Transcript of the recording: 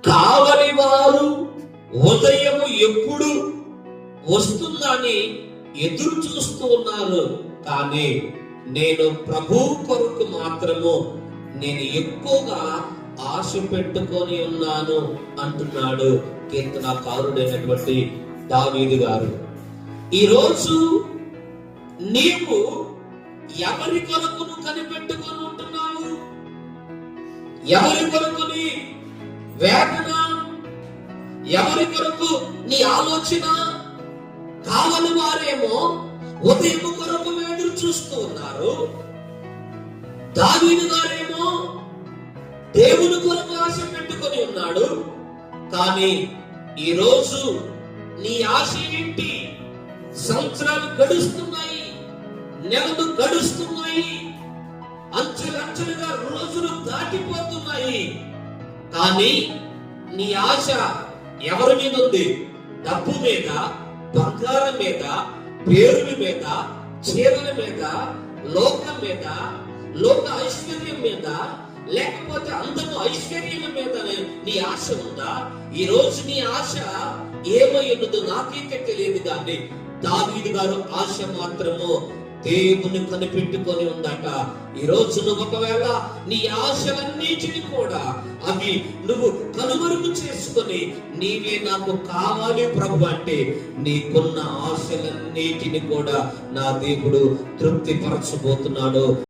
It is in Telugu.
కావలి వారు ఉదయము ఎప్పుడు వస్తుందని ఎదురు చూస్తూ ఉన్నారు. కానీ నేను ప్రభు కొరకు మాత్రము నేను ఎక్కువగా ఆశ పెట్టుకొని ఉన్నాను అంటున్నాడు కీర్తనకారుడైనటువంటి దావీదు గారు. ఈరోజు నీవు ఎవరి కొరకు కనిపెట్టుకొని ఉంటున్నావు? ఎవరి కొరకు నీ వేదన? ఎవరి కొరకు నీ ఆలోచన? కావలి వారేమో ఉదయం కొరకు ఎదురు చూస్తూ ఉన్నారు. దావీదు గారేమో దేవుని కొరకు ఆశ పెట్టుకొని ఉన్నాడు. కానీ ఈరోజు నీ ఆశ ఏంటి? సంవత్సరాలు గడుస్తున్నాయి, నెలలు గడుస్తున్నాయి, అంచెలంచెలుగా రోజులు దాటిపోతున్నాయి. కానీ నీ ఆశ ఎవరి మీద ఉంది? డబ్బు మీద, బంగారం మీద, పేరుల మీద, చీరల మీద, లోకం మీద, లోక ఐశ్వర్యం మీద, లేకపోతే అందరూ ఐశ్వర్యం మీద నీ ఆశ ఉందా? ఈ రోజు నీ ఆశ ఏమై ఉన్నదో నాకైతే తెలియదు. కానీ దావీదు గారు ఆశ మాత్రము దేవుని కనిపెట్టుకొని ఉందట. ఈ రోజు నువ్వు ఒకవేళ నీ ఆశలన్నిటిని కూడా అవి నువ్వు కనుమరుగు చేసుకొని నీవే నాకు కావాలి ప్రభు అంటే నీకున్న ఆశలన్నిటిని కూడా నా దేవుడు తృప్తిపరచబోతున్నాడు.